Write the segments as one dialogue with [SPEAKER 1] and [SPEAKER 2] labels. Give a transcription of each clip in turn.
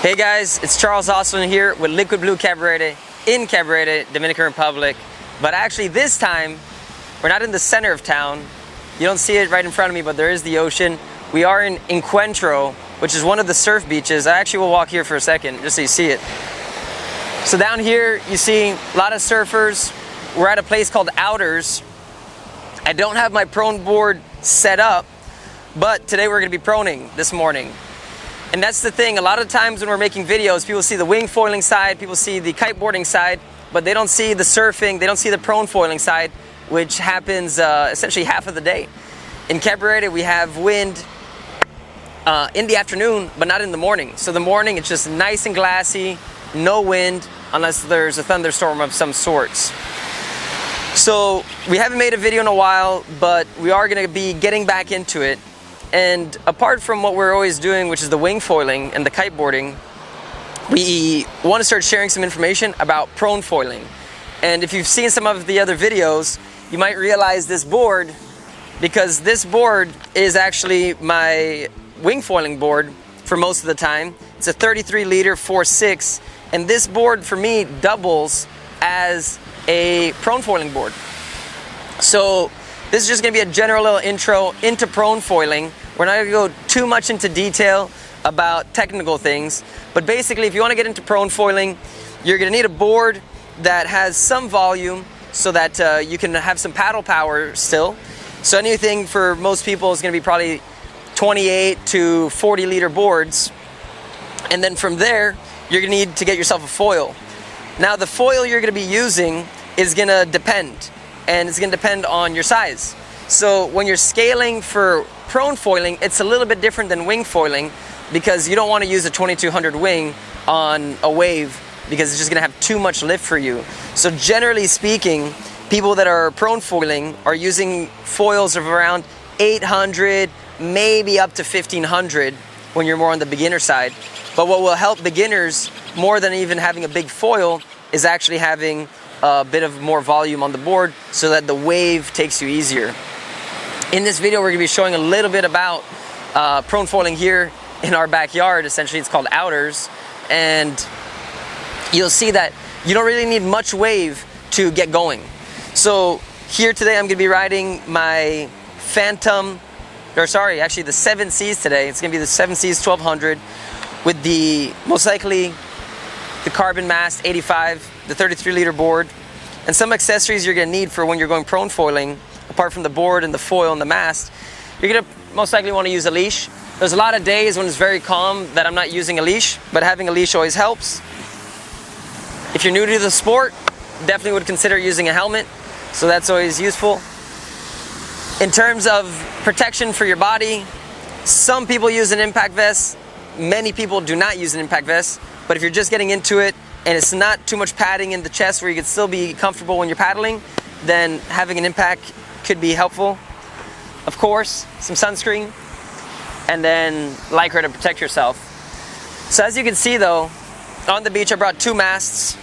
[SPEAKER 1] Hey guys, it's Charles Österlund here with Liquid Blue Cabarete in Cabarete, Dominican Republic. But actually this time, we're not in the center of town. You don't see it right in front of me, but there is the ocean. We are in Encuentro, which is one of the surf beaches. I actually will walk here for a second, just so you see it. So down here, you see a lot of surfers. We're at a place called Outers. I don't have my prone board set up, but today we're gonna be proning this morning. And that's the thing, a lot of times when we're making videos, people see the wing foiling side, people see the kiteboarding side, but they don't see the surfing, they don't see the prone foiling side, which happens essentially half of the day. In Cabarete, we have wind in the afternoon, but not in the morning. So the morning, it's just nice and glassy, no wind, unless there's a thunderstorm of some sorts. So we haven't made a video in a while, but we are gonna be getting back into it. And apart from what we're always doing, which is the wing foiling and the kiteboarding, we want to start sharing some information about prone foiling. And if you've seen some of the other videos, you might realize this board, because this board is actually my wing foiling board for most of the time. It's a 33 liter 4.6, and this board for me doubles as a prone foiling board. So this is just going to be a general little intro into prone foiling. We're not going to go too much into detail about technical things, but basically if you want to get into prone foiling, you're going to need a board that has some volume so that you can have some paddle power still. So anything for most people is going to be probably 28 to 40 liter boards. And then from there, you're going to need to get yourself a foil. Now the foil you're going to be using is going to depend, and it's going to depend on your size. So when you're scaling for prone foiling, it's a little bit different than wing foiling, because you don't want to use a 2200 wing on a wave because it's just going to have too much lift for you. So generally speaking, people that are prone foiling are using foils of around 800, maybe up to 1500 when you're more on the beginner side. But what will help beginners more than even having a big foil is actually having a bit of more volume on the board so that the wave takes you easier. In this video, we're going to be showing a little bit about prone foiling here in our backyard. Essentially, it's called Outers, and you'll see that you don't really need much wave to get going. So here today, I'm going to be riding my the 7 Seas today. It's going to be the 7 Seas 1200 with the, most likely, the carbon mast 85, the 33 liter board, and some accessories you're going to need for when you're going prone foiling. Apart from the board and the foil and the mast, you're going to most likely want to use a leash. There's a lot of days when it's very calm that I'm not using a leash, but having a leash always helps. If you're new to the sport, definitely would consider using a helmet, so that's always useful. In terms of protection for your body, some people use an impact vest, many people do not use an impact vest, but if you're just getting into it and it's not too much padding in the chest where you can still be comfortable when you're paddling, then having an impact could be helpful. Of course, some sunscreen, and then Lycra to protect yourself. So as you can see though, on the beach I brought 2 masts,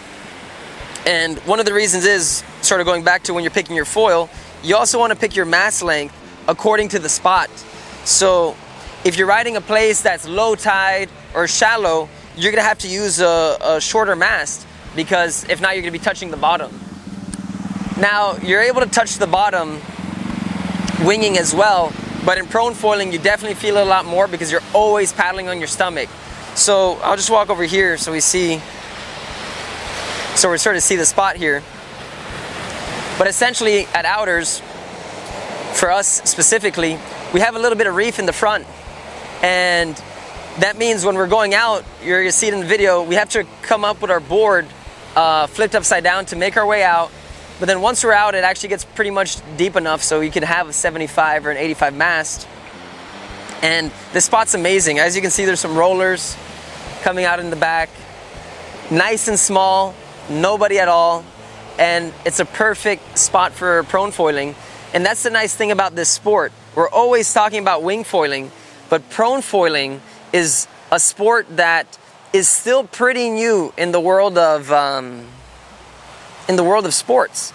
[SPEAKER 1] and one of the reasons is, sort of going back to when you're picking your foil, you also want to pick your mast length according to the spot. So if you're riding a place that's low tide or shallow, you're going to have to use a shorter mast, because if not, you're going to be touching the bottom. Now, you're able to touch the bottom winging as well, but in prone foiling, you definitely feel it a lot more because you're always paddling on your stomach. So I'll just walk over here so we sort of see the spot here. But essentially at Outers, for us specifically, we have a little bit of reef in the front. And that means when we're going out, you're gonna see it in the video, we have to come up with our board flipped upside down to make our way out. But then once we're out, it actually gets pretty much deep enough so you can have a 75 or an 85 mast. And this spot's amazing. As you can see, there's some rollers coming out in the back. Nice and small, nobody at all. And it's a perfect spot for prone foiling. And that's the nice thing about this sport. We're always talking about wing foiling, but prone foiling is a sport that is still pretty new in the world of sports.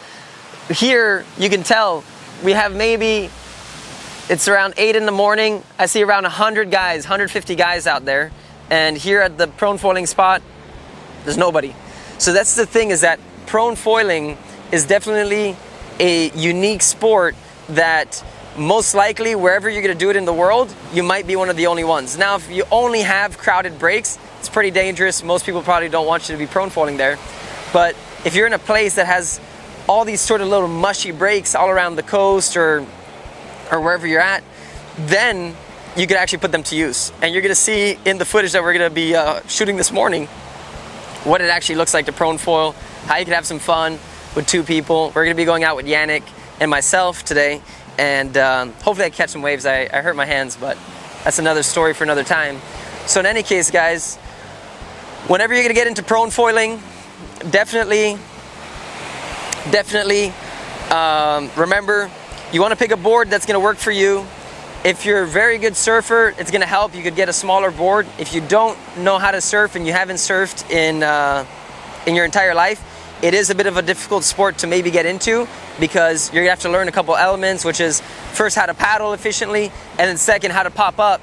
[SPEAKER 1] Here you can tell we have maybe, it's around 8 in the morning. I see around 100 guys, 150 guys out there, And here at the prone foiling spot, there's nobody. So that's the thing, is that prone foiling is definitely a unique sport that most likely wherever you're gonna do it in the world, you might be one of the only ones. Now, if you only have crowded breaks, it's pretty dangerous. Most people probably don't want you to be prone foiling there. But if you're in a place that has all these sort of little mushy breaks all around the coast or wherever you're at, then you could actually put them to use. And you're gonna see in the footage that we're gonna be shooting this morning what it actually looks like to prone foil, how you can have some fun with two people. We're gonna be going out with Yannick and myself today, and hopefully I catch some waves. I hurt my hands, but that's another story for another time. So in any case, guys, whenever you're gonna get into prone foiling, definitely remember, you wanna pick a board that's gonna work for you. If you're a very good surfer, it's gonna help. You could get a smaller board. If you don't know how to surf and you haven't surfed in your entire life, it is a bit of a difficult sport to maybe get into, because you're gonna have to learn a couple elements, which is first how to paddle efficiently, and then second how to pop up.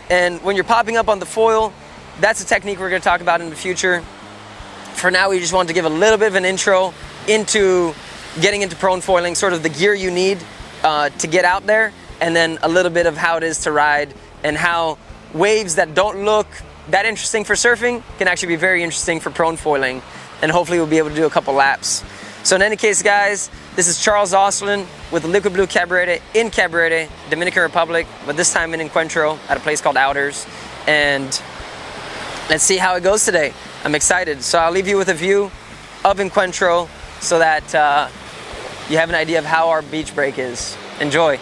[SPEAKER 1] And when you're popping up on the foil, that's a technique we're gonna talk about in the future. For now, we just wanted to give a little bit of an intro into getting into prone foiling, sort of the gear you need to get out there, and then a little bit of how it is to ride, and how waves that don't look that interesting for surfing can actually be very interesting for prone foiling. And hopefully we'll be able to do a couple laps. So in any case, guys, this is Charles Österlund with the Liquid Blue Cabarete in Cabarete, Dominican Republic, but this time in Encuentro at a place called Outers. And let's see how it goes today. I'm excited. So I'll leave you with a view of Encuentro so that you have an idea of how our beach break is. Enjoy.